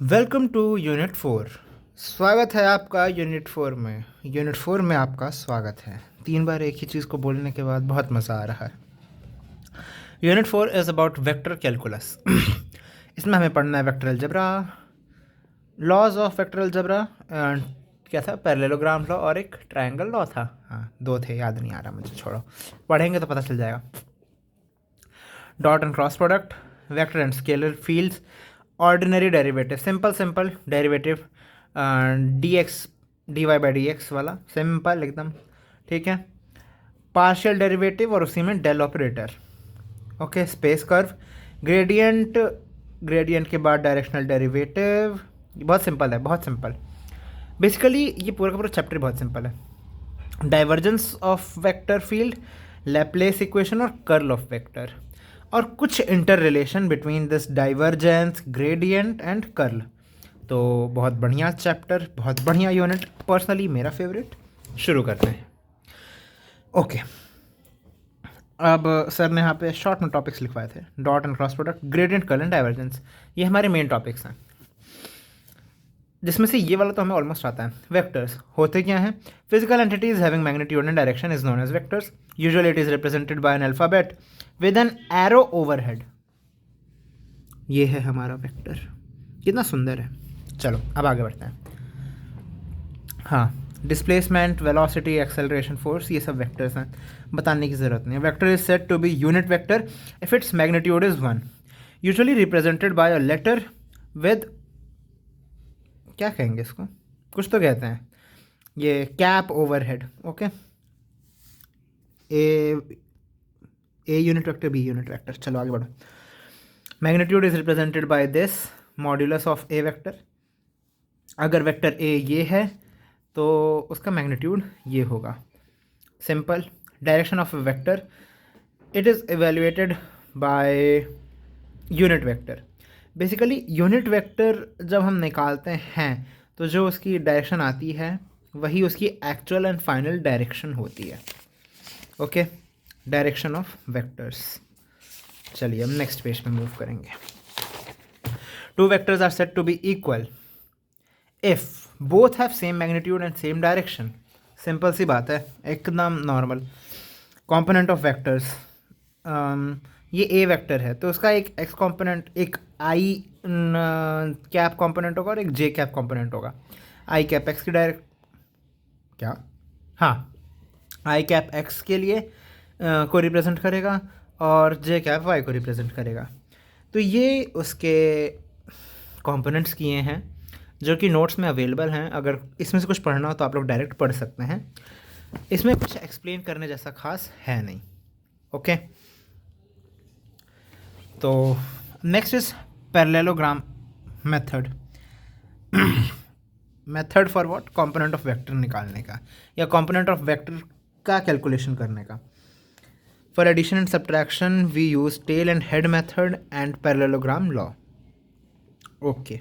Welcome two unit 4। स्वागत है आपका यूनिट 4 में। यूनिट 4 में आपका स्वागत है। 3 बार एक ही चीज़ को बोलने के बाद बहुत मज़ा आ रहा है। Unit 4 is about vector calculus. इसमें हमें पढ़ना है vector algebra, laws of vector algebra, क्या था, पैरेललोग्राम लॉ और एक ट्रायंगल लॉ था। हाँ, 2 थे, याद नहीं आ रहा मुझे, छोड़ो, पढ़ेंगे तो पता चल जाएगा। Dot and cross product, vector and scalar fields, ordinary derivative, simple derivative, D X D Y by D X वाला, सिंपल एकदम, ठीक है। पार्शियल डेरिवेटिव और उसी में del operator, okay. Space curve, gradient, gradient के बाद डायरेक्शनल डेरिवेटिव। बहुत सिंपल है, बहुत सिंपल। बेसिकली ये पूरा का पूरा चैप्टर बहुत सिंपल है। Divergence of vector field, Laplace equation और कर्ल ऑफ वेक्टर, और कुछ inter relation between this divergence, gradient and curl. तो बहुत बढ़िया चैप्टर, बहुत बढ़िया यूनिट, पर्सनली मेरा फेवरेट। शुरू करते हैं। ओके, अब सर ने यहाँ पे शॉर्ट में टॉपिक्स लिखवाए थे। Dot and cross product, gradient, curl and divergence, ये हमारे मेन टॉपिक्स हैं, जिसमें से ये वाला तो हमें ऑलमोस्ट आता है। वेक्टर्स होते क्या हैं? Physical entities having magnitude and direction is known as vectors. Usually it is represented by an alphabet with an arrow overhead. ये है हमारा वेक्टर, कितना सुंदर है। चलो अब आगे बढ़ते हैं। हाँ, डिस्प्लेसमेंट, वेलोसिटी, एक्सेलरेशन, फोर्स, ये सब वेक्टर्स हैं, बताने की ज़रूरत नहीं है। Vector is said to be unit vector if its magnitude is 1, usually represented by a letter with, क्या कहेंगे इसको, कुछ तो कहते हैं, ये cap overhead, okay. A unit vector, B unit vector. चलो आगे बढ़ो। Magnitude is represented by this modulus of A vector. अगर वेक्टर ए ये है तो उसका मैग्नीट्यूड ये होगा। Simple. Direction of A vector, it is evaluated by unit vector. Basically unit vector जब हम निकालते हैं तो जो उसकी डायरेक्शन आती है वही उसकी एक्चुअल एंड फाइनल डायरेक्शन होती है, ओके। Direction of vectors. चलिए हम नेक्स्ट पेज पे मूव करेंगे। Two vectors are said to be equal if both have same magnitude and same direction. Simple सी बात है, एकदम नॉर्मल। कॉम्पोनेंट ऑफ वेक्टर्स, ये ए वेक्टर है तो उसका एक एक्स कॉम्पोनेंट, एक आई कैप कॉम्पोनेंट होगा और एक जे कैप कॉम्पोनेंट होगा। आई कैप एक्स की डायरेक्ट, क्या, हाँ, आई कैप एक्स के लिए को रिप्रेजेंट करेगा और जे कैप वाई को रिप्रेजेंट करेगा। तो ये उसके कंपोनेंट्स किए हैं जो कि नोट्स में अवेलेबल हैं। अगर इसमें से कुछ पढ़ना हो तो आप लोग डायरेक्ट पढ़ सकते हैं। इसमें कुछ एक्सप्लेन करने जैसा खास है नहीं, ओके। तो next is parallelogram method. Method for what? Component of vector निकालने का या कंपोनेंट ऑफ वेक्टर का कैलकुलेशन करने का। For addition and subtraction we use tail and head method and parallelogram law, okay.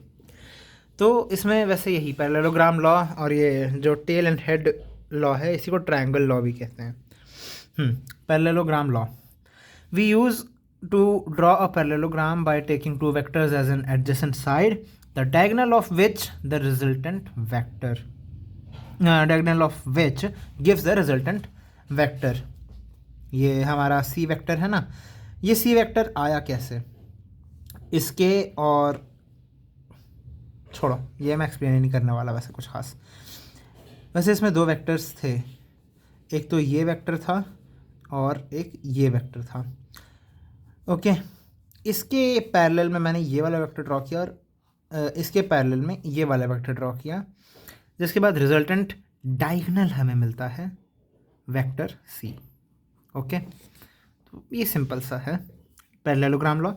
तो इसमें वैसे यही पैरेललोग्राम लॉ और ये जो टेल एंड हेड लॉ है इसी को ट्रायंगल लॉ भी कहते हैं। Parallelogram law, we use to draw a parallelogram by taking two vectors as an adjacent side, the diagonal of which the resultant vector, diagonal of which gives the resultant vector। ये हमारा C vector है ना, ये C vector आया कैसे इसके, और छोड़ो ये मैं एक्सप्लेन ही नहीं करने वाला वैसे कुछ खास। वैसे इसमें 2 वेक्टर्स थे, एक तो ये वेक्टर था और एक ये वेक्टर था, ओके। इसके पैरेलल में मैंने ये वाला वेक्टर ड्रॉ किया और इसके पैरेलल में ये वाला वेक्टर ड्रॉ किया, जिसके बाद रिजल्टेंट डायगोनल हमें मिलता है वेक्टर सी, ओके। तो ये सिंपल सा है parallelogram law.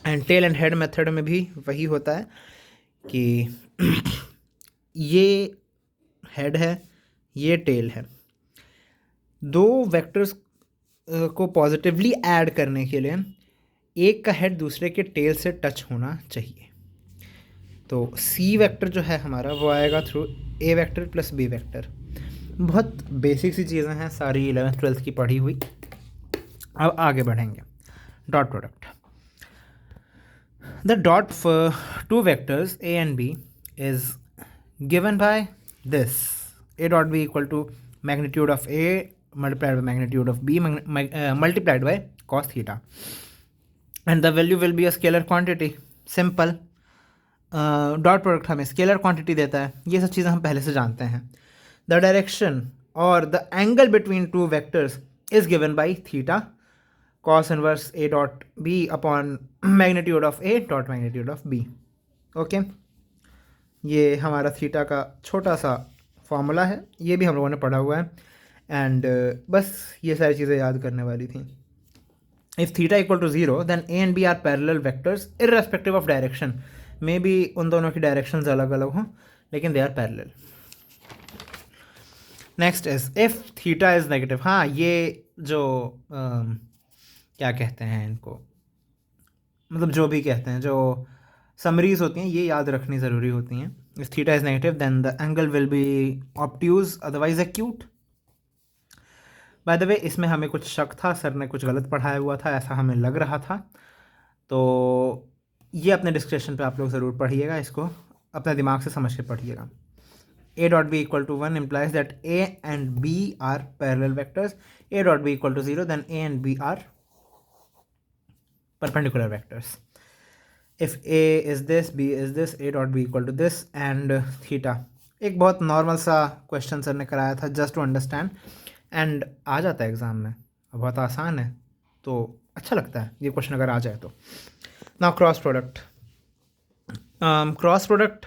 And tail and head method में भी वही होता है कि ये हेड है, ये टेल है। 2 वेक्टर्स को पॉजिटिवली ऐड करने के लिए एक का हेड दूसरे के टेल से टच होना चाहिए। तो सी वेक्टर जो है हमारा वो आएगा through A vector plus B vector. बहुत बेसिक सी चीज़ें हैं, सारी 11th 12th की पढ़ी हुई। अब आगे बढ़ेंगे। Dot product, The dot two vectors a and b is given by this: a dot b equal to magnitude of a multiplied by magnitude of b multiplied by cos theta, and the value will be a scalar quantity. Simple. Dot product हमें scalar quantity देता है, ये सब चीज़ें हम पहले से जानते हैं. द डायरेक्शन और the angle between two vectors is given by theta cos inverse a dot b upon magnitude of a dot magnitude of b. Okay, ये हमारा थीटा का छोटा सा फॉर्मूला है, ये भी हम लोगों ने पढ़ा हुआ है. एंड बस ये सारी चीज़ें याद करने वाली थी. If theta equal to 0 then a and b are parallel vectors irrespective of direction. May be उन दोनों की डायरेक्शंस अलग अलग हों, लेकिन they are parallel. Next is if theta is negative. हाँ, ये जो क्या कहते हैं इनको, मतलब जो भी कहते हैं, जो समरीज होती हैं, ये याद रखनी ज़रूरी होती हैं. If theta is negative then the angle will be obtuse otherwise acute. By the way, इसमें हमें कुछ शक था, सर ने कुछ गलत पढ़ाया हुआ था, ऐसा हमें लग रहा था. तो ये अपने डिस्क्रिप्शन पे आप लोग ज़रूर पढ़िएगा, इसको अपने दिमाग से समझ के पढ़िएगा. a dot B equal to 1 implies that a and b are parallel vectors. a dot B equal to 0 then a and b are perpendicular vectors. If a is this, b is this, a dot B equal to this and theta. एक बहुत normal सा question sir ने कराया था just to understand, and आ जाता है exam में, बहुत आसान है, तो अच्छा लगता है ये क्वेश्चन अगर आ जाए तो. Now cross product. Cross product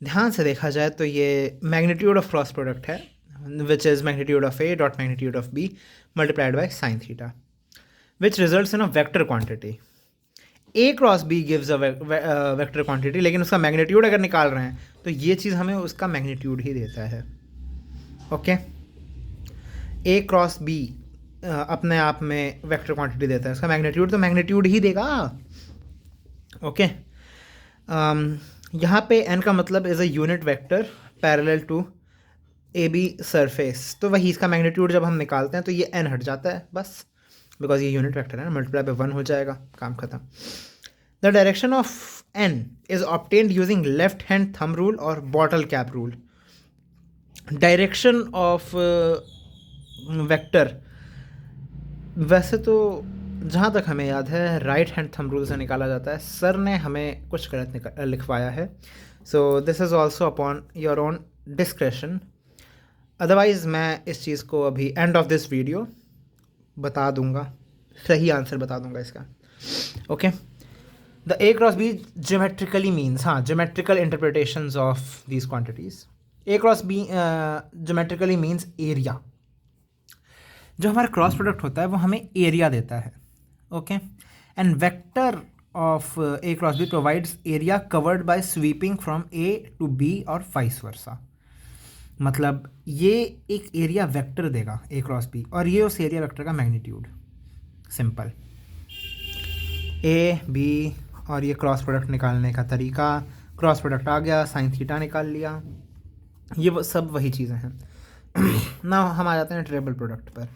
ध्यान से देखा जाए तो ये मैग्नीट्यूड ऑफ क्रॉस प्रोडक्ट है, which is magnitude of A dot magnitude of B multiplied by sine theta, which results in a vector quantity. A cross B gives a vector quantity, लेकिन उसका magnitude अगर निकाल रहे हैं तो ये चीज़ हमें उसका मैग्नीट्यूड ही देता है. ओके, ए क्रॉस बी अपने आप में वेक्टर क्वांटिटी देता है, उसका मैग्नीट्यूड तो मैग्नीट्यूड ही देगा. ओके, यहाँ पे n का मतलब is a unit vector parallel to A B surface. तो वही इसका मैग्नीट्यूड जब हम निकालते हैं तो ये n हट जाता है बस, बिकॉज ये यूनिट वेक्टर है ना, मल्टीप्लाई बाय 1 हो जाएगा, काम खत्म. The direction of n is obtained using left hand thumb rule और bottle cap rule. Direction of vector वैसे तो जहाँ तक हमें याद है राइट हैंड थंब रूल से निकाला जाता है. सर ने हमें कुछ गलत लिखवाया है, so this is also upon your own discretion. Otherwise मैं इस चीज़ को अभी एंड ऑफ दिस वीडियो बता दूंगा, सही आंसर बता दूंगा इसका. Okay, the A cross B geometrically means, हाँ, geometrical interpretations of these quantities. A cross B geometrically means area. जो हमारा क्रॉस प्रोडक्ट होता है वो हमें एरिया देता है. Okay, and vector of A cross B provides area covered by sweeping from A to B और वाइस वर्सा. मतलब ये एक एरिया वेक्टर देगा ए क्रॉस बी, और ये उस एरिया वेक्टर का मैग्नीट्यूड. सिंपल. ए बी और ये क्रॉस प्रोडक्ट निकालने का तरीका, क्रॉस प्रोडक्ट आ गया, साइन थीटा निकाल लिया, ये सब वही चीज़ें हैं. ना हम आ जाते हैं ट्रिपल प्रोडक्ट पर.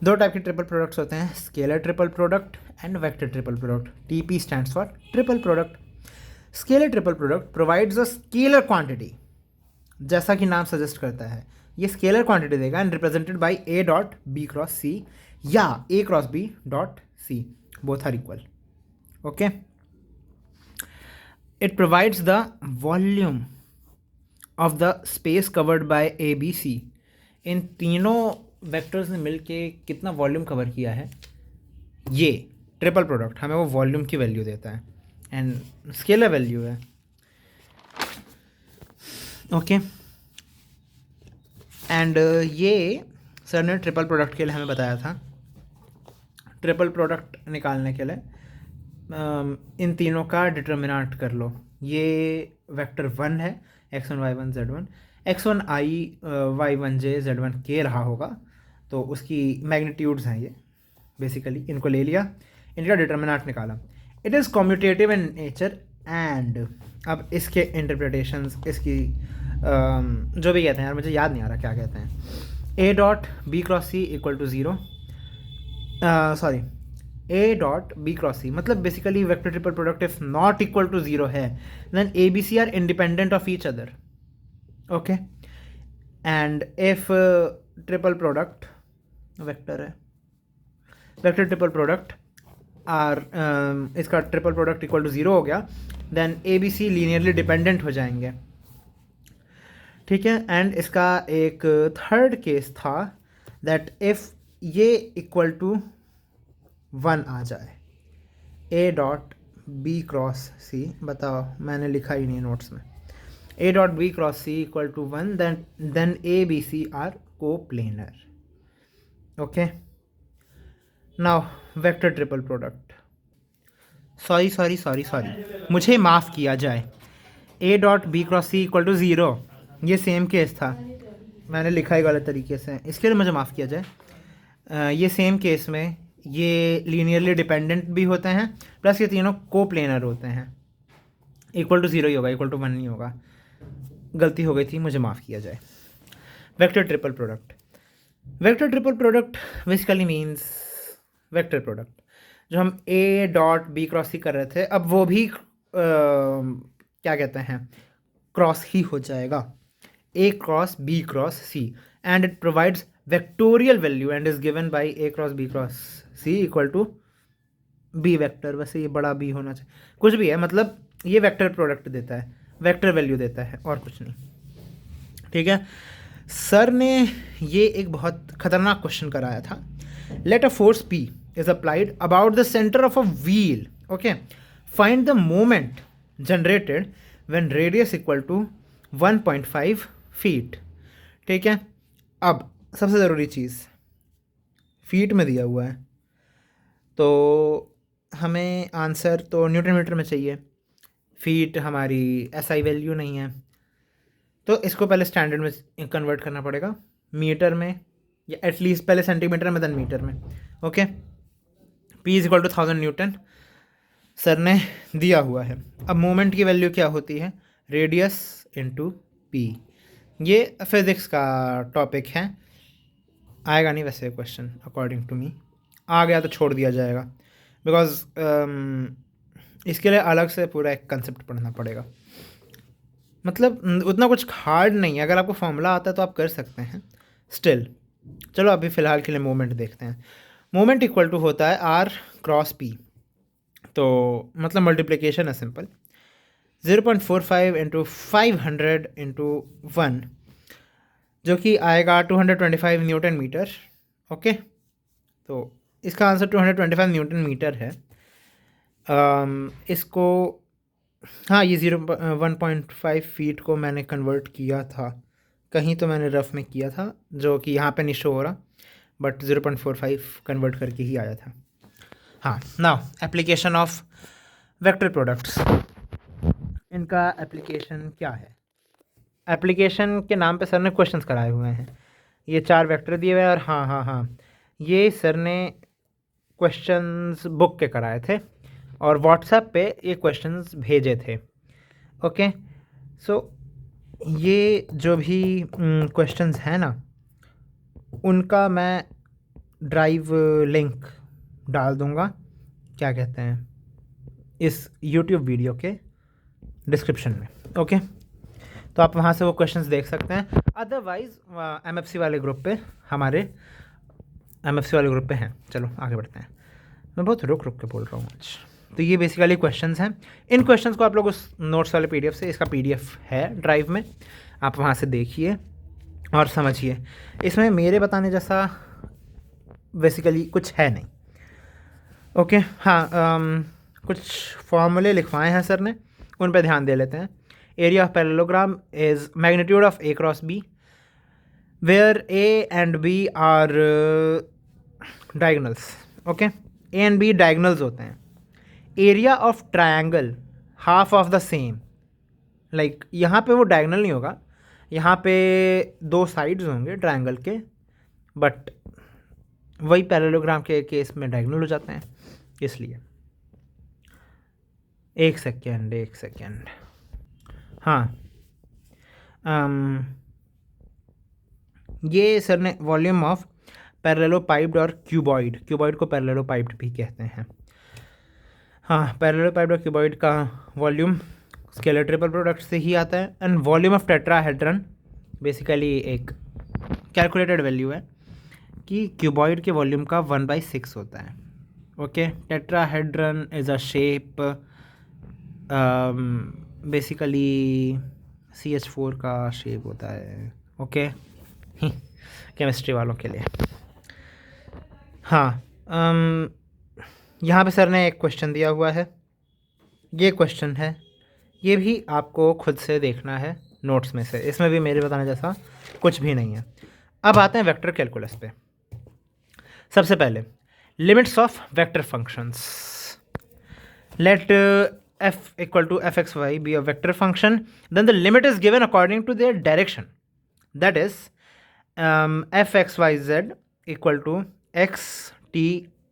दो टाइप के ट्रिपल प्रोडक्ट्स होते हैं, scalar triple product and vector triple product. TP stands for triple product. Scalar triple product provides a scalar quantity, जैसा कि नाम सजेस्ट करता है, ये स्केलर क्वांटिटी देगा, and represented by A dot B cross C या A cross B dot C, both are equal. Okay, it provides the volume of the space covered by A B C. इन तीनों vectors ने मिलके कितना volume cover किया है, ये triple product हमें वो वॉल्यूम की वैल्यू देता है, एंड स्केलर वैल्यू है. ओके, एंड ये सर ने ट्रिपल प्रोडक्ट के लिए हमें बताया था. ट्रिपल प्रोडक्ट निकालने के लिए इन तीनों का डिटर्मिनेंट कर लो. ये वेक्टर 1 है, x1 y1 z1, x1 i y1 j z1 k रहा होगा, तो उसकी मैग्नीट्यूड्स हैं ये. बेसिकली इनको ले लिया, इनका डिटर्मिनेंट निकाला. It is commutative in nature, and अब इसके इंटरप्रिटेशंस, इसकी जो भी कहते हैं यार, मुझे याद नहीं आ रहा क्या कहते हैं. A dot B cross C equal to 0, sorry, A dot B cross C, मतलब basically vector triple product if not equal to zero है then A B C are independent of each other. Okay, and if triple product vector है, vector triple product are इसका triple product equal to zero हो गया then A B C linearly dependent हो जाएंगे. ठीक है, and इसका एक थर्ड केस था दैट इफ़ ये इक्वल टू 1 आ जाए, A dot B cross C, बताओ मैंने लिखा ही नहीं नोट्स में, A dot B cross C equal to 1 then A B C are coplanar. Okay, now vector triple product, sorry मुझे माफ़ किया जाए, A dot B cross C equal to zero, ये सेम केस था, मैंने लिखा ही गलत तरीके से, इसके लिए मुझे माफ़ किया जाए. ये सेम केस में ये लीनियरली डिपेंडेंट भी होते हैं प्लस ये तीनों को प्लेनर होते हैं. इक्वल टू ज़ीरो ही होगा, इक्वल टू 1 नहीं होगा, गलती हो गई थी, मुझे माफ़ किया जाए. Vector triple product, vector triple product basically means vector product जो हम ए डॉट बी क्रॉस सी कर रहे थे, अब वो भी क्या कहते हैं, क्रॉस ही हो जाएगा, A cross B cross C, and it provides vectorial value and is given by A cross B cross C equal to B vector. वैसे ये बड़ा बी होना चाहिए, कुछ भी है, मतलब ये वेक्टर प्रोडक्ट देता है, वेक्टर वैल्यू देता है और कुछ नहीं. ठीक है, सर ने ये एक बहुत खतरनाक क्वेश्चन कराया था. Let a force P is applied about the center of a wheel. Okay, find the moment generated when radius equal to 1.5 feet. ठीक है, अब सबसे ज़रूरी चीज़ फीट में दिया हुआ है, तो हमें आंसर तो न्यूटन मीटर में चाहिए, फीट हमारी एसआई वैल्यू नहीं है, तो इसको पहले स्टैंडर्ड में कन्वर्ट करना पड़ेगा, मीटर में या एटलीस्ट पहले सेंटीमीटर में देन मीटर में. Okay, P is equal to 1000 newton sir ने दिया हुआ है. अब मोमेंट की वैल्यू क्या होती है, रेडियस इनटू पी. ये फिज़िक्स का टॉपिक है, आएगा नहीं वैसे क्वेश्चन अकॉर्डिंग टू मी, आ गया तो छोड़ दिया जाएगा बिकॉज इसके लिए अलग से पूरा एक कंसेप्ट पढ़ना पड़ेगा. मतलब उतना कुछ हार्ड नहीं है, अगर आपको फॉर्मूला आता है तो आप कर सकते हैं स्टिल. चलो अभी फ़िलहाल के लिए मोमेंट देखते हैं. मोमेंट इक्वल टू होता है आर क्रॉस पी, तो मतलब मल्टीप्लिकेशन है सिंपल, 0.45 इंटू 500 इंटू 1 जो कि आएगा 225 न्यूटन मीटर. ओके, तो इसका आंसर 225 न्यूटन मीटर है. इसको हाँ, ये 1.5 फीट को मैंने कन्वर्ट किया था कहीं, तो मैंने रफ में किया था जो कि यहाँ पे नहीं शो हो रहा, बट 0.45 कन्वर्ट करके ही आया था. हाँ, now application of vector products, इनका एप्लीकेशन क्या है. एप्लीकेशन के नाम पे सर ने क्वेश्चंस कराए हुए हैं, ये 4 वेक्टर दिए हुए हैं, और हाँ ये सर ने क्वेश्चंस बुक के कराए थे और व्हाट्सएप पे ये क्वेश्चंस भेजे थे. ओके, सो ये जो भी क्वेश्चंस हैं ना, उनका मैं ड्राइव लिंक डाल दूंगा, क्या कहते हैं, इस YouTube वीडियो के डिस्क्रिप्शन में. ओके, तो आप वहाँ से वो क्वेश्चंस देख सकते हैं. अदरवाइज़ MFC वाले ग्रुप पे, हमारे MFC वाले ग्रुप पे हैं. चलो आगे बढ़ते हैं, मैं बहुत रुक के बोल रहा हूँ आज. तो ये बेसिकली क्वेश्चंस हैं. इन क्वेश्चंस को आप लोग उस नोट्स वाले PDF से, इसका PDF है ड्राइव में, आप वहाँ से देखिए और समझिए. इसमें मेरे बताने जैसा बेसिकली कुछ है नहीं. ओके, हाँ, कुछ फॉर्मूले लिखवाए हैं सर ने, उन पे ध्यान दे लेते हैं. Area of parallelogram is magnitude of A cross B where A and B are diagonals. Okay, A and B diagonals होते हैं. Area of triangle half of the same, like यहाँ पे वो डायगोनल नहीं होगा, यहाँ पे 2 साइड्स होंगे ट्रायंगल के, बट वही पैरेललोग्राम के केस में डायगोनल हो जाते हैं. इसलिए एक सेकेंड, हाँ, ये सर ने वॉल्यूम ऑफ पैरेललोपाइप्ड और क्यूबॉइड, क्यूबॉइड को पैरेललोपाइप्ड भी कहते हैं। हाँ, पैरेललोपाइप्ड और क्यूबॉइड का वॉल्यूम स्केलर ट्रिपल प्रोडक्ट से ही आता है। And volume of tetrahedron basically एक कैलकुलेटेड वैल्यू है कि क्यूबॉइड के वॉल्यूम का 1/6 होता है। Okay, tetrahedron is a shape basically CH4 का शेप होता है। ओके, केमिस्ट्री वालों के लिए। हाँ, यहाँ पे सर ने एक क्वेश्चन दिया हुआ है, ये क्वेश्चन है, ये भी आपको खुद से देखना है नोट्स में से, इसमें भी मेरे बताने जैसा कुछ भी नहीं है। अब आते हैं वेक्टर कैलकुलस पे। सबसे पहले limits of vector functions. Let f equal to fxy be a vector function, then the limit is given according to their direction. That is fxyz equal to x t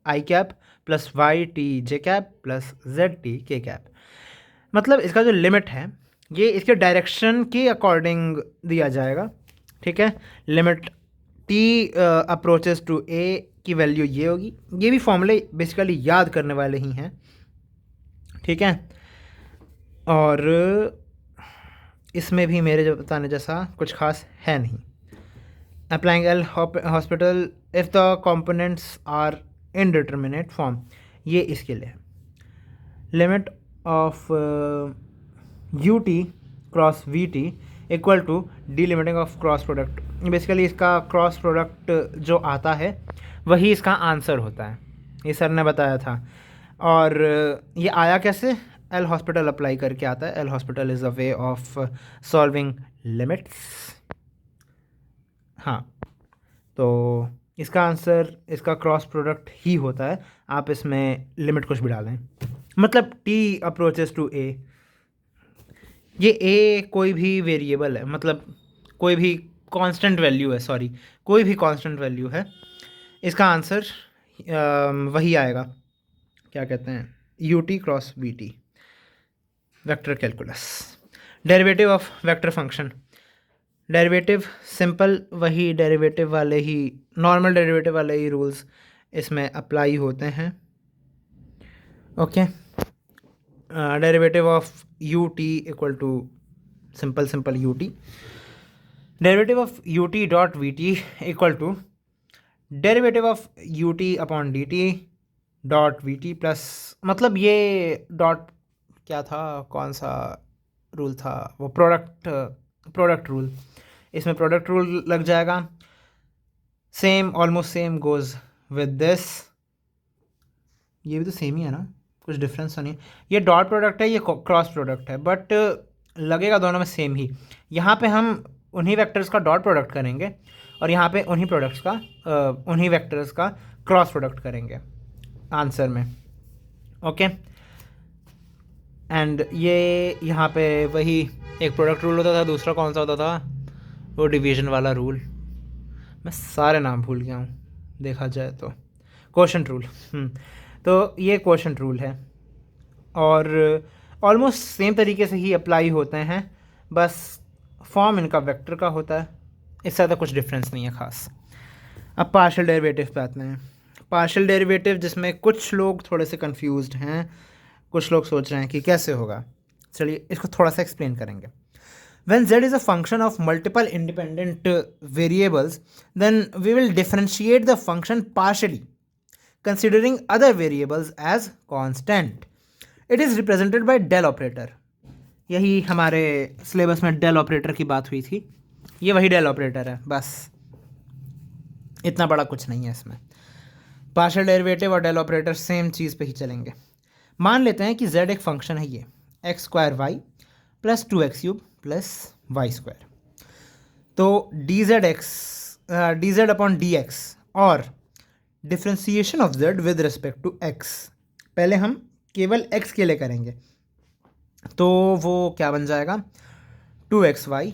I cap plus y t j cap plus z t k cap। मतलब इसका जो limit है ये इसके direction के according दिया जाएगा। ठीक है, limit t approaches to a की वैल्यू ये होगी। ये भी फॉर्मूले बेसिकली याद करने वाले ही हैं। ठीक है, और इसमें भी मेरे जो बताने जैसा कुछ खास है नहीं। Applying L'Hospital if the components are indeterminate form, ये इसके लिए। Limit of U T cross V T equal to delimiting of cross product. Basically इसका क्रॉस प्रोडक्ट जो आता है वही इसका आंसर होता है, ये सर ने बताया था। और ये आया कैसे? एल हॉस्पिटल अप्लाई करके आता है। L hospital is a way of solving limits. हाँ, तो इसका आंसर इसका क्रॉस प्रोडक्ट ही होता है। आप इसमें लिमिट कुछ भी डालें, मतलब टी अप्रोचेस टू ए, ये ए कोई भी वेरिएबल है, मतलब कोई भी कांस्टेंट वैल्यू है, सॉरी कोई भी कांस्टेंट वैल्यू है, इसका आंसर वही आएगा, क्या कहते हैं, you T cross V T. Vector calculus. Derivative of vector function. Derivative simple वही डेरिवेटिव वाले ही, नॉर्मल डेरिवेटिव वाले ही रूल्स इसमें अप्लाई होते हैं। Okay, derivative of U T equal to simple U T. Derivative of U T dot V T equal to derivative of U T upon D T dot V T plus, मतलब ये dot क्या था, कौन सा rule था वो, product rule. इसमें product rule लग जाएगा। Same, almost same goes with this. ये भी तो सेम ही है ना, कुछ डिफरेंस तो नहीं। ये डॉट प्रोडक्ट है, ये क्रॉस प्रोडक्ट है, बट लगेगा दोनों में सेम ही। यहाँ पे हम उन्हीं वेक्टर्स का डॉट प्रोडक्ट करेंगे और यहाँ पे उन्हीं प्रोडक्ट्स का उन्हीं वेक्टर्स का क्रॉस प्रोडक्ट करेंगे आंसर में। ओके, एंड ये यहाँ पे वही एक प्रोडक्ट रूल होता था, दूसरा कौन सा होता था, वो डिवीजन वाला रूल, मैं सारे नाम भूल गया हूँ देखा जाए तो। Quotient rule. तो ये क्वोशंट रूल है और ऑलमोस्ट सेम तरीके से ही अप्लाई होते हैं, बस फॉर्म इनका वेक्टर का होता है, इससे ज़्यादा कुछ डिफरेंस नहीं है खास। अब पार्शियल डेरिवेटिव पे आते हैं। पार्शियल डेरिवेटिव जिसमें कुछ लोग थोड़े से कंफ्यूज्ड हैं, कुछ लोग सोच रहे हैं कि कैसे होगा। चलिए इसको थोड़ा सा एक्सप्लेन करेंगे। When z is a function of multiple independent variables, then we will differentiate the function partially, considering other variables as constant. It is represented by del operator. यही हमारे सिलेबस में del operator की बात हुई थी, ये वही del operator है, बस इतना बड़ा कुछ नहीं है इसमें। पार्शियल डेरिवेटिव और del operator सेम चीज़ पे ही चलेंगे। मान लेते हैं कि z एक फंक्शन है, ये X square Y plus 2x cube plus Y square. तो D Z upon D X और differentiation of Z with respect to X, पहले हम केवल x के लिए करेंगे, तो वो क्या बन जाएगा, 2xy,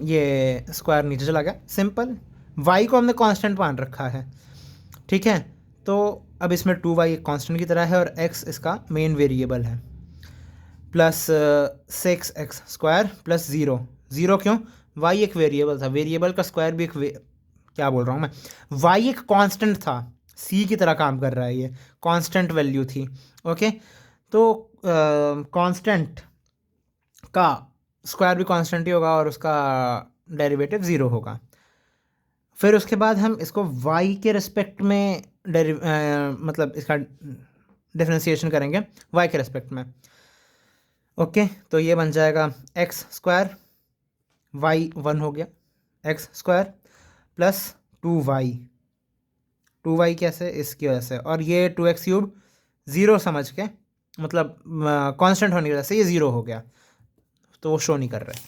ये स्क्वायर नीचे चला गया, सिंपल। y को हमने कांस्टेंट मान रखा है, ठीक है, तो अब इसमें 2y एक कांस्टेंट की तरह है और x इसका मेन वेरिएबल है, प्लस 6x स्क्वायर प्लस 0 क्यों, y एक वेरिएबल था, वेरिएबल का स्क्वायर भी एक क्या बोल रहा हूँ मैं, y एक कांस्टेंट था, c की तरह काम कर रहा है, ये कांस्टेंट वैल्यू थी। ओके, तो कांस्टेंट का स्क्वायर भी कांस्टेंट ही होगा और उसका डेरिवेटिव ज़ीरो होगा। फिर उसके बाद हम इसको y के रिस्पेक्ट में मतलब इसका डिफरेंशिएशन करेंगे y के रिस्पेक्ट में। ओके, तो ये बन जाएगा एक्स स्क्वायर, वाई 1 हो गया, x square plus 2y, 2y कैसे, इसकी वजह से, और ये 2x क्यूब ज़ीरो समझ के, मतलब कांस्टेंट होने की वजह से ये ज़ीरो हो गया, तो वो शो नहीं कर रहा है।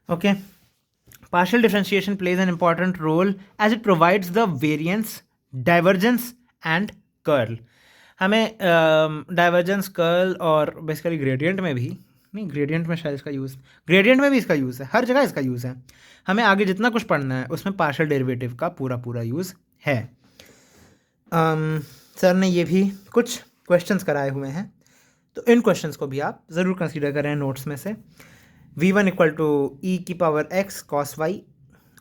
Okay, partial differentiation plays an important role as it provides the variance, divergence and curl। हमें डाइवर्जेंस, कर्ल और बेसिकली ग्रेडियंट में भी, नहीं ग्रेडियंट में शायद इसका यूज़, ग्रेडियंट में भी इसका यूज़ है, हर जगह इसका यूज़ है। हमें आगे जितना कुछ पढ़ना है उसमें पार्शियल डेरिवेटिव का पूरा पूरा यूज़ है। सर ने ये भी कुछ क्वेश्चंस कराए हुए हैं, तो इन क्वेश्चंस को भी आप ज़रूर कंसीडर करें नोट्स में से। v1 इक्वल टू ई की पावर x कॉस वाई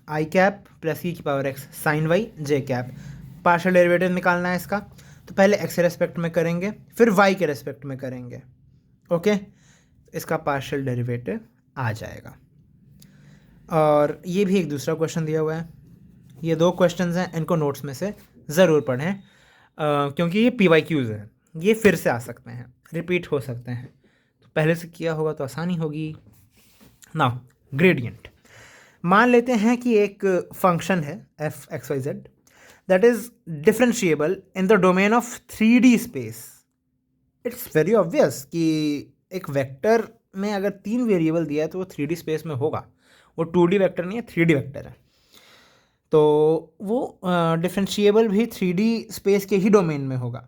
आई कैप प्लस ई की power x sign Y J cap. Partial derivative निकालना है इसका, तो पहले x के रेस्पेक्ट में करेंगे, फिर y के रेस्पेक्ट में करेंगे। ओके, इसका पार्शियल डेरिवेटिव आ जाएगा। और ये भी एक दूसरा क्वेश्चन दिया हुआ है। ये दो क्वेश्चंस हैं, इनको नोट्स में से ज़रूर पढ़ें, क्योंकि ये PYQs हैं, ये फिर से आ सकते हैं, रिपीट हो सकते हैं, तो पहले से किया होगा तो आसानी होगी ना। ग्रेडियंट, मान लेते हैं कि एक फंक्शन है F X Y Z that is differentiable in the domain of 3D space. It's very obvious कि एक वेक्टर में अगर 3 वेरिएबल दिया है तो वो 3D स्पेस में होगा, वो 2D वेक्टर नहीं है, 3D वेक्टर है, तो वो डिफरेंशिएबल भी 3D स्पेस के ही डोमेन में होगा।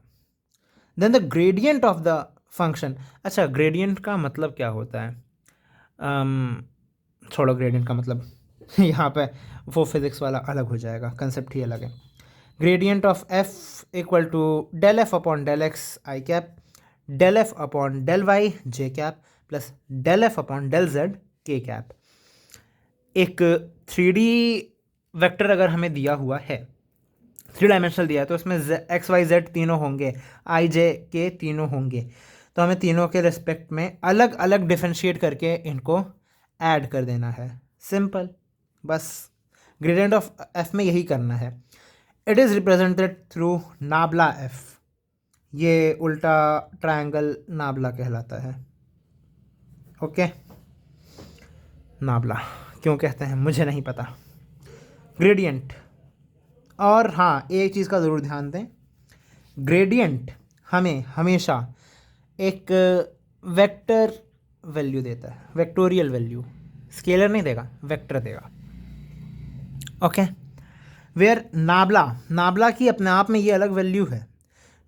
Then the gradient of the function, अच्छा ग्रेडियंट का मतलब क्या होता है, छोड़ो ग्रेडियंट का मतलब यहाँ पे वो फिजिक्स वाला अलग हो जाएगा, कंसेप्ट ही अलग है। Gradient of F equal to del F upon del X I cap, del F upon del Y J cap plus del F upon del Z K cap. एक 3D वेक्टर अगर हमें दिया हुआ है, 3 डायमेंशनल दिया है, तो उसमें एक्स वाई जेड तीनों होंगे, आई जे के तीनों होंगे, तो हमें तीनों के रिस्पेक्ट में अलग अलग डिफरेंशिएट करके इनको ऐड कर देना है। सिंपल, बस ग्रेडियंट ऑफ एफ में यही करना है। It is represented through nabla F, ये उल्टा ट्रायंगल नाबला कहलाता है। ओके, नाबला क्यों कहते हैं मुझे नहीं पता। ग्रेडियंट, और हाँ एक चीज़ का ज़रूर ध्यान दें, ग्रेडियंट हमें हमेशा एक वेक्टर वैल्यू देता है, वेक्टोरियल वैल्यू, स्केलर नहीं देगा, वेक्टर देगा। ओके, वेयर नाबला, नाबला की अपने आप में ये अलग वैल्यू है।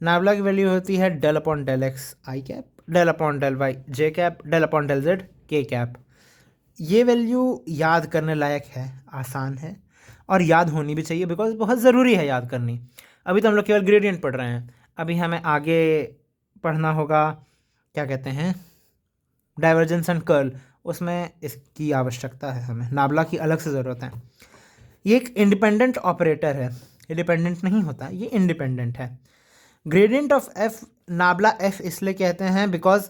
नाबला की वैल्यू होती है del upon del X I cap, del upon del Y J cap, del upon del Z K cap. ये वैल्यू याद करने लायक है, आसान है और याद होनी भी चाहिए, बिकॉज बहुत ज़रूरी है याद करनी। अभी तो हम लोग केवल ग्रेडियंट पढ़ रहे हैं, अभी हमें आगे पढ़ना होगा, क्या कहते हैं, डाइवर्जेंस एंड कर्ल, उसमें इसकी आवश्यकता है, हमें नाबला की अलग से ज़रूरत है। ये एक इंडिपेंडेंट ऑपरेटर है, ये डिपेंडेंट नहीं होता, ये इंडिपेंडेंट है। ग्रेडियंट ऑफ एफ, नाबला एफ इसलिए कहते हैं बिकॉज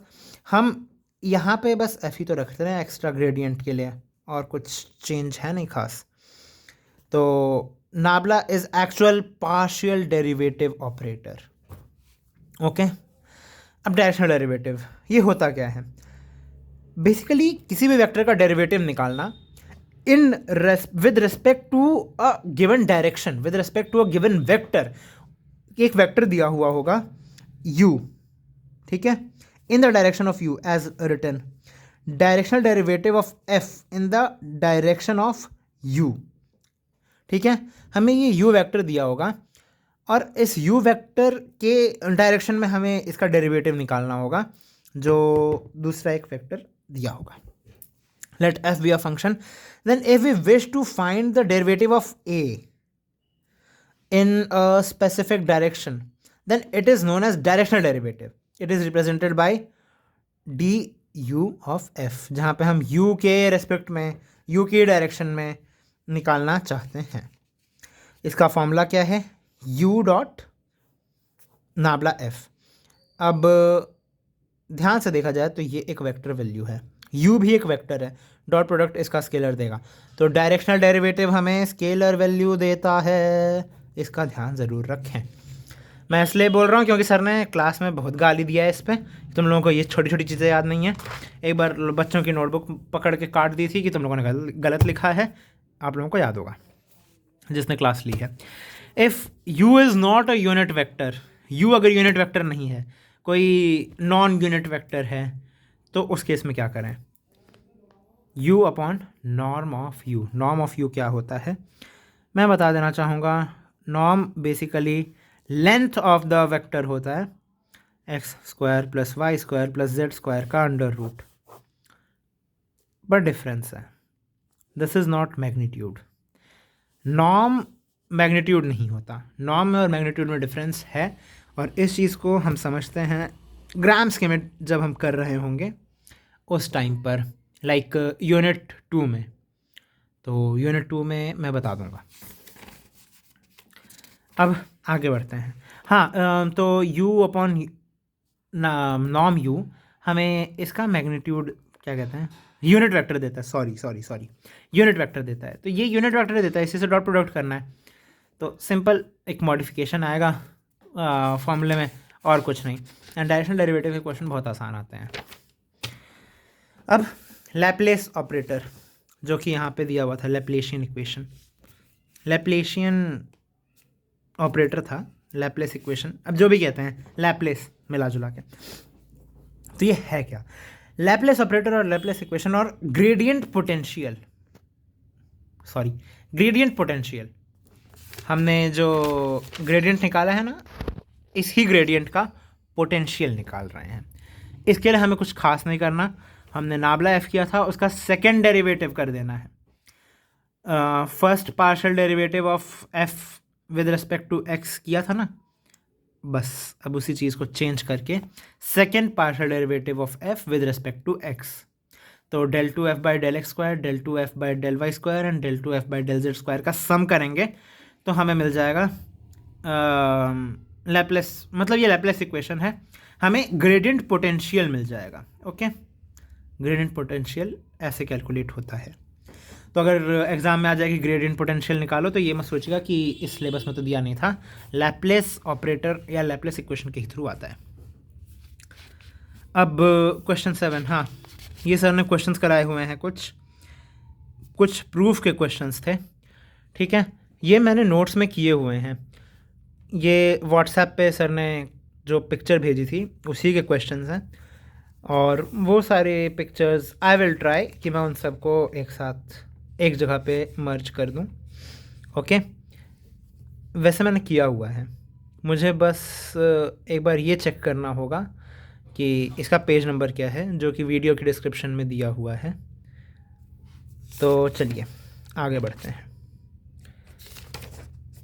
हम यहाँ पे बस एफ ही तो रखते हैं एक्स्ट्रा ग्रेडियंट के लिए, और कुछ चेंज है नहीं खास। तो nabla is actual partial derivative operator. Okay, अब डायरेक्शनल डेरिवेटिव, ये होता क्या है, बेसिकली किसी भी वेक्टर का डेरिवेटिव निकालना in with respect to a given direction, with respect to a given vector. एक वेक्टर दिया हुआ होगा u, ठीक है, in the direction of u as written directional derivative of f in the direction of u। ठीक है, हमें ये u वेक्टर दिया होगा और इस u वेक्टर के डायरेक्शन में हमें इसका डेरिवेटिव निकालना होगा, जो दूसरा एक वेक्टर दिया होगा। Let f be a function, then if we wish to find the derivative of a in a specific direction, then it is known as directional derivative. It is represented by du of f, जहाँ पे हम u के respect में, u की direction में निकालना चाहते हैं। इसका फॉर्मूला क्या है? u dot nabla F. अब ध्यान से देखा जाए तो ये एक वेक्टर वैल्यू है, u भी एक वेक्टर है, डॉट प्रोडक्ट इसका स्केलर देगा, तो डायरेक्शनल डेरिवेटिव हमें स्केलर वैल्यू देता है, इसका ध्यान ज़रूर रखें। मैं इसलिए बोल रहा हूँ क्योंकि सर ने क्लास में बहुत गाली दिया है इस पर, तुम लोगों को ये छोटी छोटी चीज़ें याद नहीं है। एक बार बच्चों की नोटबुक पकड़ के काट दी थी कि तुम लोगों ने गलत लिखा है, आप लोगों को याद होगा जिसने क्लास ली है। If u is not a unit vector, u अगर यूनिट वेक्टर नहीं है, कोई नॉन यूनिट वेक्टर है, तो उस केस में क्या करें? u upon norm of u। Norm of u क्या होता है मैं बता देना चाहूँगा। Norm basically length of the vector होता है X square plus Y square plus Z square का अंडर रूट, पर डिफरेंस है, this is not magnitude. Norm magnitude नहीं होता, नॉर्म में और मैग्नीट्यूड में डिफरेंस है, और इस चीज़ को हम समझते हैं ग्राम्स के में जब हम कर रहे होंगे उस टाइम पर, लाइक यूनिट 2 में। तो यूनिट 2 में मैं बता दूंगा। अब आगे बढ़ते हैं। हाँ, तो u अपॉन नॉर्म u हमें इसका मैग्नीट्यूड क्या कहते हैं, यूनिट वेक्टर देता है, सॉरी यूनिट वेक्टर देता है। तो ये यूनिट वेक्टर देता है, इसी से डॉट प्रोडक्ट करना है, तो सिंपल एक मॉडिफिकेशन आएगा फॉर्मूले में, और कुछ नहीं। एंड डायरेक्शनल डेरिवेटिव के क्वेश्चन बहुत आसान आते हैं। अब लैप्लेस ऑपरेटर जो कि यहाँ पे दिया हुआ था, लैप्लेशियन इक्वेशन, लैप्लेशियन ऑपरेटर था, लैप्लेस इक्वेशन, अब जो भी कहते हैं लैप्लेस मिला जुला के। तो ये है क्या? लैप्लेस ऑपरेटर और लैप्लेस इक्वेशन और ग्रेडियंट पोटेंशियल, हमने जो ग्रेडियंट निकाला है ना, इसी ग्रेडियंट का पोटेंशियल निकाल रहे हैं। इसके लिए हमें कुछ खास नहीं करना, हमने नाबला एफ किया था, उसका सेकेंड डेरिवेटिव कर देना है। First partial derivative of F with respect to X किया था ना, बस अब उसी चीज़ को चेंज करके second partial derivative of F with respect to X, तो del two F by del X square, del two F by del Y square and del two F by del Z square का sum करेंगे तो हमें मिल जाएगा Laplace, मतलब ये Laplace equation है, हमें ग्रेडियंट पोटेंशियल मिल जाएगा। ओके, ग्रेडियंट पोटेंशियल ऐसे कैलकुलेट होता है। तो अगर एग्जाम में आ जाए कि ग्रेडियंट पोटेंशियल निकालो, तो ये मत सोचिएगा कि इस सिलेबस में तो दिया नहीं था, लैप्लेस ऑपरेटर या लैप्लेस इक्वेशन के ही थ्रू आता है। अब क्वेश्चन 7, हाँ ये सर ने क्वेश्चंस कराए हुए हैं, कुछ प्रूफ के क्वेश्चंस थे, ठीक है, ये मैंने नोट्स में किए हुए हैं, ये व्हाट्सएप पे सर ने जो पिक्चर भेजी थी उसी के क्वेश्चंस हैं, और वो सारे पिक्चर्स आई विल ट्राई कि मैं उन सबको एक साथ एक जगह पे मर्ज कर दूं। ओके, वैसे मैंने किया हुआ है, मुझे बस एक बार ये चेक करना होगा कि इसका पेज नंबर क्या है, जो कि वीडियो की डिस्क्रिप्शन में दिया हुआ है। तो चलिए आगे बढ़ते हैं।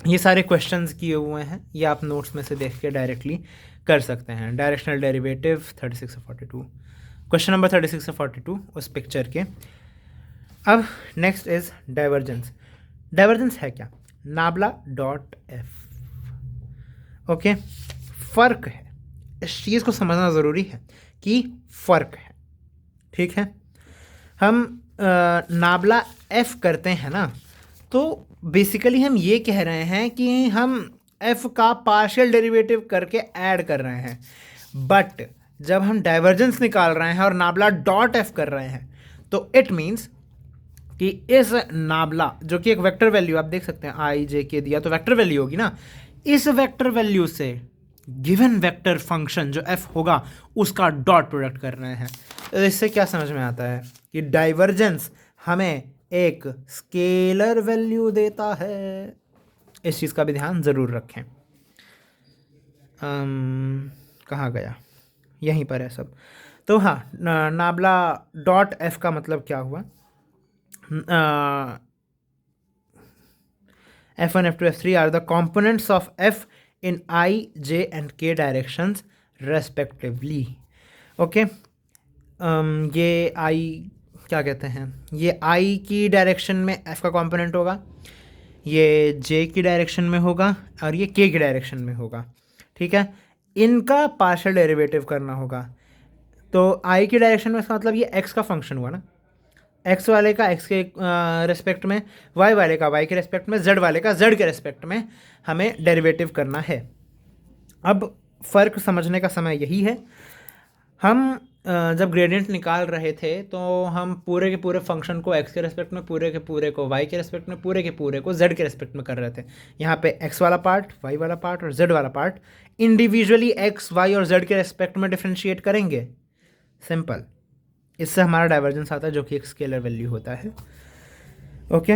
ये सारे क्वेश्चंस किए हुए हैं, ये आप नोट्स में से देख के डायरेक्टली कर सकते हैं। डायरेक्शनल डेरिवेटिव 36 से 42, क्वेश्चन नंबर 36 से 42 उस पिक्चर के। अब नेक्स्ट इज डाइवर्जेंस। डाइवर्जेंस है क्या? नाबला डॉट एफ। ओके, फ़र्क है, इस चीज़ को समझना ज़रूरी है कि फ़र्क है, ठीक है। हम नाबला एफ करते हैं ना, तो बेसिकली हम ये कह रहे हैं कि हम एफ का पार्शियल डेरिवेटिव करके ऐड कर रहे हैं, बट जब हम डाइवर्जेंस निकाल रहे हैं और नाबला डॉट एफ कर रहे हैं, तो इट मीन्स कि इस नाबला, जो कि एक वेक्टर वैल्यू आप देख सकते हैं आई जे के दिया तो वेक्टर वैल्यू होगी ना, इस वेक्टर वैल्यू से गिवन वेक्टर फंक्शन जो एफ होगा उसका डॉट प्रोडक्ट कर रहे हैं। तो इससे क्या समझ में आता है कि डाइवर्जेंस हमें एक स्केलर वैल्यू देता है, इस चीज़ का भी ध्यान ज़रूर रखें। कहाँ गया, यहीं पर है सब। तो हाँ, नाबला डॉट एफ का मतलब क्या हुआ, f1 f2 f3 are the components of f in i j and k directions respectively. Okay, ये i क्या कहते हैं, ये आई की डायरेक्शन में एफ का कंपोनेंट होगा, ये जे की डायरेक्शन में होगा और ये के की डायरेक्शन में होगा, ठीक है। इनका पार्शियल डेरिवेटिव करना होगा। तो आई की डायरेक्शन में इसका मतलब ये एक्स का फंक्शन हुआ ना, एक्स वाले का एक्स के रिस्पेक्ट में, वाई वाले का वाई के रिस्पेक्ट में, जेड वाले का जेड के रिस्पेक्ट में हमें डेरिवेटिव करना है। अब फ़र्क समझने का समय यही है, हम जब ग्रेडियंट निकाल रहे थे तो हम पूरे के पूरे फंक्शन को एक्स के रेस्पेक्ट में, पूरे के पूरे को वाई के रेस्पेक्ट में, पूरे के पूरे को जेड के रेस्पेक्ट में कर रहे थे। यहाँ पे एक्स वाला पार्ट, वाई वाला पार्ट और जेड वाला पार्ट इंडिविजुअली एक्स, वाई और जेड के रेस्पेक्ट में डिफ्रेंशिएट करेंगे, सिंपल। इससे हमारा डाइवर्जेंस आता है जो कि एक स्केलर वैल्यू होता है। ओके,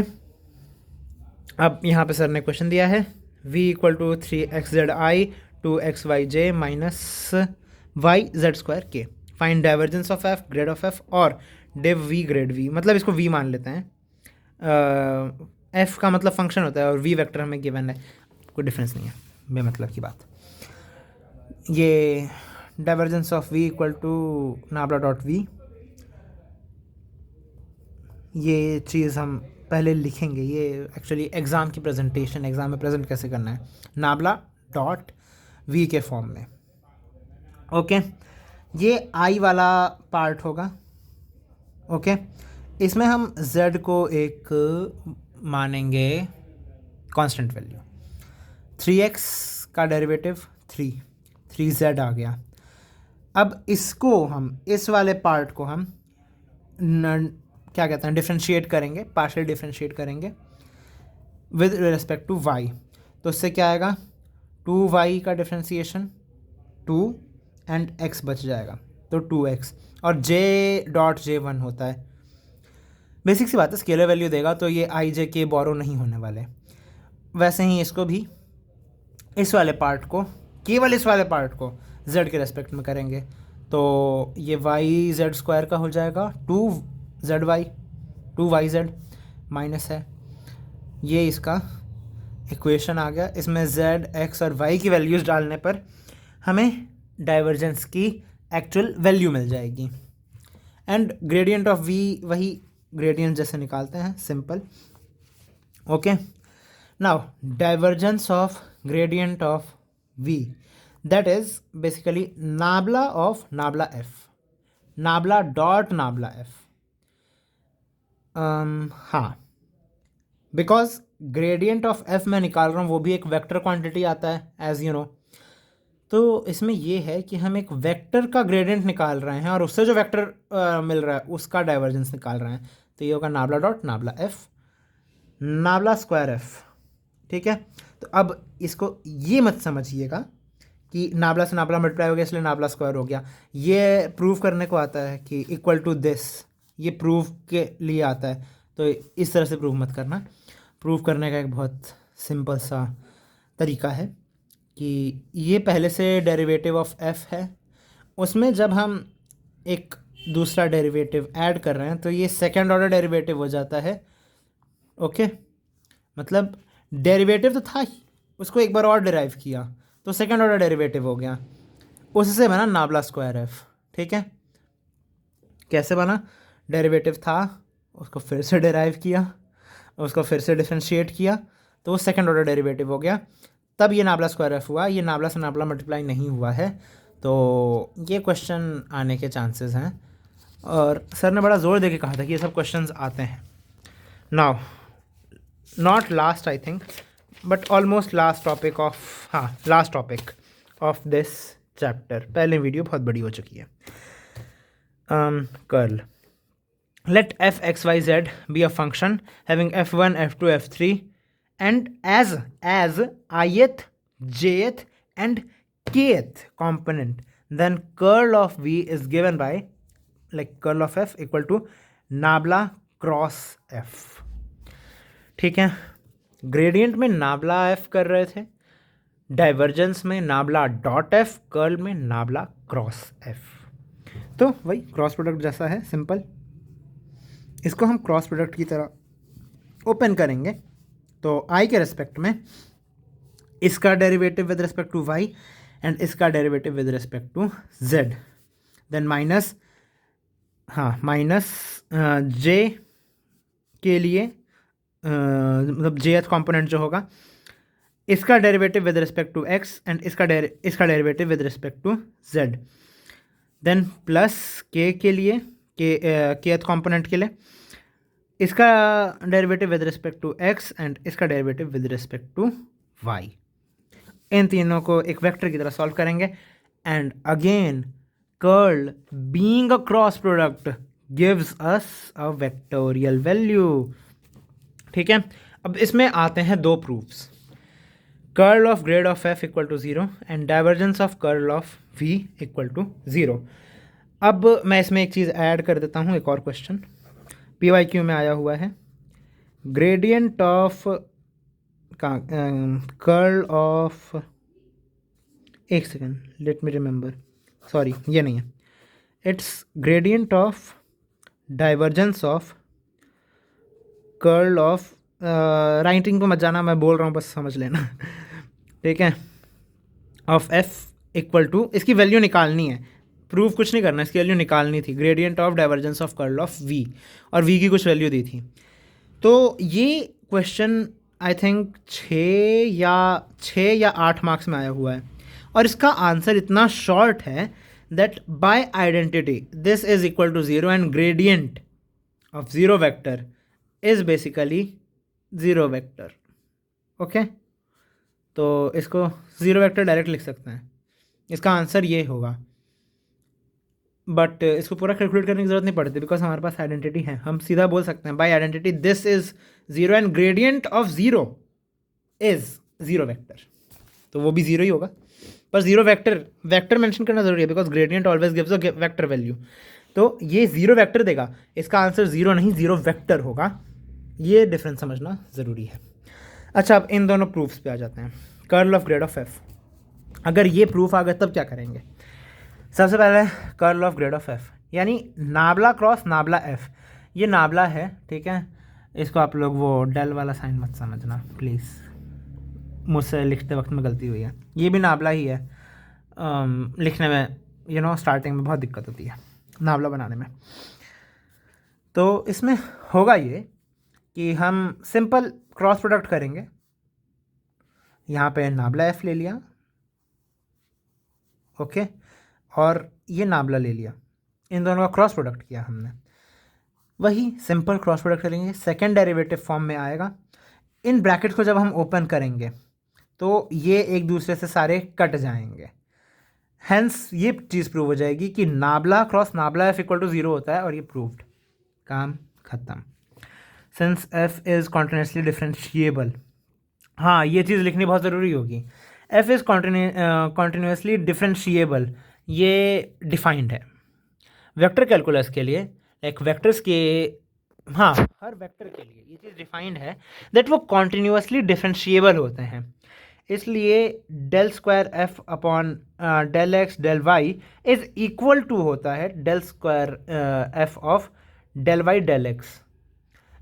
अब यहाँ पे सर ने क्वेश्चन दिया है v equal to 3xzi 2xyj minus Y Z square के, find divergence of F, grad of F और डिव वी ग्रेड वी। मतलब इसको v मान लेते हैं, f का मतलब फंक्शन होता है और v वेक्टर हमें गिवन है, कोई डिफरेंस नहीं है, बेमतलब की बात। ये divergence of v equal to nabla dot V, ये चीज़ हम पहले लिखेंगे, ये एक्चुअली एग्ज़ाम की प्रेजेंटेशन, एग्ज़ाम में प्रेजेंट कैसे करना है, नाबला डॉट वी के फॉर्म में। ओके, ये आई वाला पार्ट होगा। ओके, इसमें हम z को एक मानेंगे कांस्टेंट वैल्यू, 3x का डेरिवेटिव 3z आ गया। अब इसको हम, इस वाले पार्ट को हम क्या कहते हैं, डिफ्रेंशिएट करेंगे, पार्शियल डिफ्रेंशिएट करेंगे विद रिस्पेक्ट टू y। तो इससे क्या आएगा, 2y का डिफ्रेंशिएशन 2 एंड x बच जाएगा, तो 2x, और j डॉट j1 होता है। बेसिक सी बात है, स्केलर वैल्यू देगा तो ये i j k बोरो नहीं होने वाले। वैसे ही इसको भी, इस वाले पार्ट को, केवल इस वाले पार्ट को z के रेस्पेक्ट में करेंगे, तो ये y z स्क्वायर का हो जाएगा 2y माइनस है, ये इसका इक्वेशन आ गया। इसमें z, x और y की वैल्यूज़ डालने पर हमें डाइवर्जेंस की एक्चुअल वैल्यू मिल जाएगी। एंड ग्रेडियंट ऑफ v वही ग्रेडियंट जैसे निकालते हैं, simple. Okay, now divergence of gradient of v, that is basically nabla of nabla f, nabla dot nabla f। हाँ, बिकॉज ग्रेडियंट ऑफ f मैं निकाल रहा हूँ, वो भी एक वेक्टर क्वांटिटी आता है एज यू नो। तो इसमें ये है कि हम एक वेक्टर का ग्रेडियंट निकाल रहे हैं और उससे जो वेक्टर मिल रहा है उसका डाइवर्जेंस निकाल रहे हैं। तो ये होगा nabla dot nabla f, नाबला square f, ठीक है। तो अब इसको ये मत समझिएगा कि नाबला से नाबला मल्टीप्लाई हो गया इसलिए नाबला स्क्वायर हो गया। ये प्रूव करने को आता है कि इक्वल टू दिस, ये प्रूव के लिए आता है, तो इस तरह से प्रूव मत करना। प्रूव करने का एक बहुत सिंपल सा तरीका है कि ये पहले से डेरिवेटिव ऑफ f है, उसमें जब हम एक दूसरा डेरिवेटिव ऐड कर रहे हैं तो ये सेकेंड ऑर्डर डेरिवेटिव हो जाता है। ओके, मतलब डेरिवेटिव तो था ही, उसको एक बार और डिराइव किया तो सेकेंड ऑर्डर डेरिवेटिव हो गया, उससे बना नाबला स्क्वायर f, ठीक है। कैसे बना, डेरिवेटिव था, उसको फिर से डिराइव किया, उसको फिर से डिफरेंशिएट किया, तो वो सेकेंड ऑर्डर डेरिवेटिव हो गया, तब ये नाबला स्क्वायर f हुआ। ये नाबला से नाबला मल्टीप्लाई नहीं हुआ है, तो ये क्वेश्चन आने के चांसेस हैं, और सर ने बड़ा ज़ोर दे के कहा था कि ये सब क्वेश्चंस आते हैं। Now not last I think, but almost last topic of, हाँ last topic of this chapter. पहले वीडियो बहुत बड़ी हो चुकी है। Curl, let f x y z be a function having f1 f2 f3 and as ith jth and kth component, then curl of v is given by, like curl of f equal to nabla cross f, ठीक है। Gradient में नाबला f कर रहे थे, divergence में नाबला dot f, curl में नाबला cross f, तो वही क्रॉस प्रोडक्ट जैसा है, सिंपल। इसको हम क्रॉस प्रोडक्ट की तरह ओपन करेंगे, तो i के रेस्पेक्ट में इसका derivative with respect to y and इसका derivative with respect to z, then minus हाँ माइनस जे के लिए मतलब jth कंपोनेंट जो होगा इसका derivative with respect to x and इसका derivative with respect to z, then plus k के लिए kth कंपोनेंट के लिए इसका derivative with respect to x and इसका derivative with respect to y। इन तीनों को एक वेक्टर की तरह सॉल्व करेंगे and again curl being a cross product gives us a vectorial value. ठीक है, अब इसमें आते हैं दो proofs, curl of grad of f equal to 0 and divergence of curl of v equal to 0। अब मैं इसमें एक चीज़ ऐड कर देता हूँ, एक और क्वेश्चन PYQ में आया हुआ है, ग्रेडियंट ऑफ कर्ल ऑफ, एक second let me remember, sorry ये नहीं है, it's gradient of divergence of curl of, writing को मत जाना, मैं बोल रहा हूँ बस समझ लेना ठीक है, ऑफ f इक्वल टू, इसकी वैल्यू निकालनी है, प्रूफ कुछ नहीं करना, इसकी वैल्यू निकालनी थी, gradient of divergence of curl of v, और v की कुछ वैल्यू दी थी। तो ये क्वेश्चन आई थिंक 6 या 8 मार्क्स में आया हुआ है और इसका आंसर इतना शॉर्ट है that by identity this is equal to 0 and gradient of 0 vector is basically 0 vector. Okay, तो इसको 0 वेक्टर डायरेक्ट लिख सकते हैं, इसका आंसर ये होगा, बट इसको पूरा कैलकुलेट करने की ज़रूरत नहीं पड़ती बिकॉज हमारे पास आइडेंटिटी है, हम सीधा बोल सकते हैं by identity this is 0 and gradient of 0 is 0 vector, तो वो भी 0 ही होगा, पर 0 वेक्टर मेंशन करना ज़रूरी है because gradient always gives a vector value, तो ये 0 वेक्टर देगा, इसका आंसर 0 नहीं 0 वेक्टर होगा, ये डिफरेंस समझना ज़रूरी है। अच्छा, अब इन दोनों प्रूफ्स पे आ जाते हैं, curl of grad of f, अगर ये प्रूफ आ गया तब क्या करेंगे। सबसे पहले curl of grad of f यानी नाबला क्रॉस नाबला f, ये नाबला है, ठीक है, इसको आप लोग वो डेल वाला साइन मत समझना प्लीज़, मुझसे लिखते वक्त में गलती हुई है, ये भी नाबला ही है, लिखने में स्टार्टिंग में बहुत दिक्कत होती है नाबला बनाने में। तो इसमें होगा ये कि हम सिंपल क्रॉस प्रोडक्ट करेंगे, यहाँ पे नाबला f ले लिया, ओके, और ये नाबला ले लिया, इन दोनों का क्रॉस प्रोडक्ट किया हमने, वही सिंपल क्रॉस प्रोडक्ट करेंगे, सेकेंड डेरिवेटिव फॉर्म में आएगा, इन ब्रैकेट को जब हम ओपन करेंगे तो ये एक दूसरे से सारे कट जाएंगे, हेंस ये चीज़ प्रूव हो जाएगी कि नाबला क्रॉस नाबला f इक्वल टू 0 होता है, और ये प्रूव्ड, काम ख़त्म। Since f is continuously differentiable, हाँ ये चीज़ लिखनी बहुत ज़रूरी होगी, f इज़ कॉन्टिन्यूसली डिफरेंशिएबल, ये डिफाइंड है वेक्टर कैलकुलस के लिए, एक वेक्टर्स के, हाँ हर वेक्टर के लिए ये चीज़ डिफाइंड है दैट वो कॉन्टिन्यूसली डिफरेंशिएबल होते हैं, इसलिए del square f upon del x del y is equal to होता है del square f of del y del x.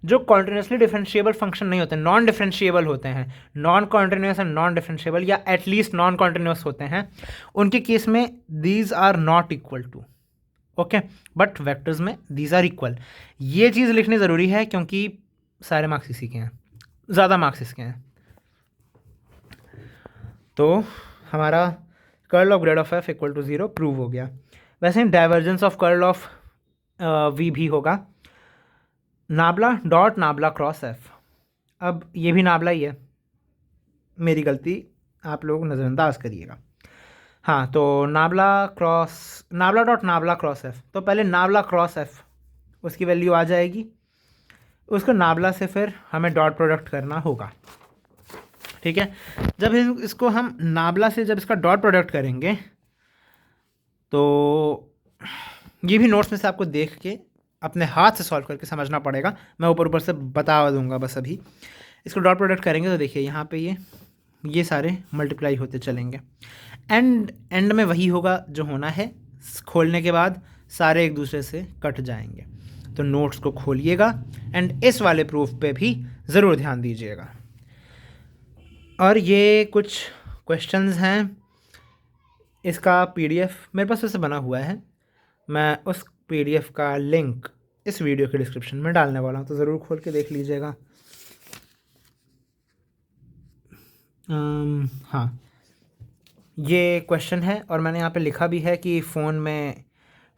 जो कॉन्टिन्यूसली डिफरेंशिएबल फंक्शन नहीं होते, नॉन डिफरेंशिएबल होते हैं, non continuous and non differentiable, या एटलीस्ट नॉन कॉन्टिन्यूस होते हैं, उनके केस में these are not equal to, okay, but vectors में दीज आर इक्वल। ये चीज़ लिखनी ज़रूरी है क्योंकि सारे मार्क्स इसी के हैं, ज़्यादा मार्क्स इसके हैं। तो हमारा curl of grad of f equal to 0 prove हो गया। वैसे ही divergence of curl of v भी होगा nabla dot nabla cross f, अब ये भी नाबला ही है, मेरी गलती, आप लोग नज़रअंदाज करिएगा। हाँ, तो नाबला डॉट नाबला क्रॉस f, तो पहले नाबला क्रॉस f उसकी वैल्यू आ जाएगी, उसको नाबला से फिर हमें डॉट प्रोडक्ट करना होगा, ठीक है। जब इसको हम नाबला से जब इसका डॉट प्रोडक्ट करेंगे तो ये भी नोट्स में से आपको देख के अपने हाथ से सॉल्व करके समझना पड़ेगा, मैं ऊपर से बता दूंगा बस। अभी इसको डॉट प्रोडक्ट करेंगे तो देखिए यहाँ पे ये सारे मल्टीप्लाई होते चलेंगे, एंड में वही होगा जो होना है, खोलने के बाद सारे एक दूसरे से कट जाएंगे। तो नोट्स को खोलिएगा एंड इस वाले प्रूफ पे भी ज़रूर ध्यान दीजिएगा। और ये कुछ क्वेश्चंस हैं, इसका PDF मेरे पास वैसे बना हुआ है, मैं उस PDF का लिंक इस वीडियो के डिस्क्रिप्शन में डालने वाला हूँ, तो ज़रूर खोल के देख लीजिएगा। हाँ, ये क्वेश्चन है और मैंने यहाँ पे लिखा भी है कि फ़ोन में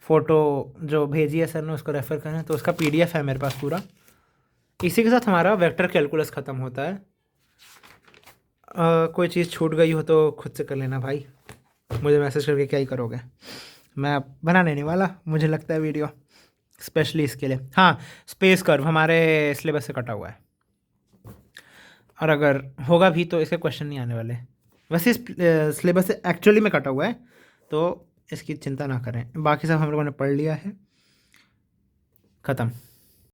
फ़ोटो जो भेजी है सर ने उसको रेफ़र करें, तो उसका PDF है मेरे पास पूरा। इसी के साथ हमारा वेक्टर कैलकुलस ख़त्म होता है। कोई चीज़ छूट गई हो तो खुद से कर लेना भाई, मुझे मैसेज करके क्या ही करोगे, मैं बनाने नहीं वाला मुझे लगता है वीडियो स्पेशली इसके लिए। हाँ, स्पेस कर्व हमारे सिलेबस से कटा हुआ है और अगर होगा भी तो इसके क्वेश्चन नहीं आने वाले। वैसे सिलेबस से एक्चुअली में कटा हुआ है, तो इसकी चिंता ना करें, बाकी सब हम लोगों ने पढ़ लिया है, ख़त्म।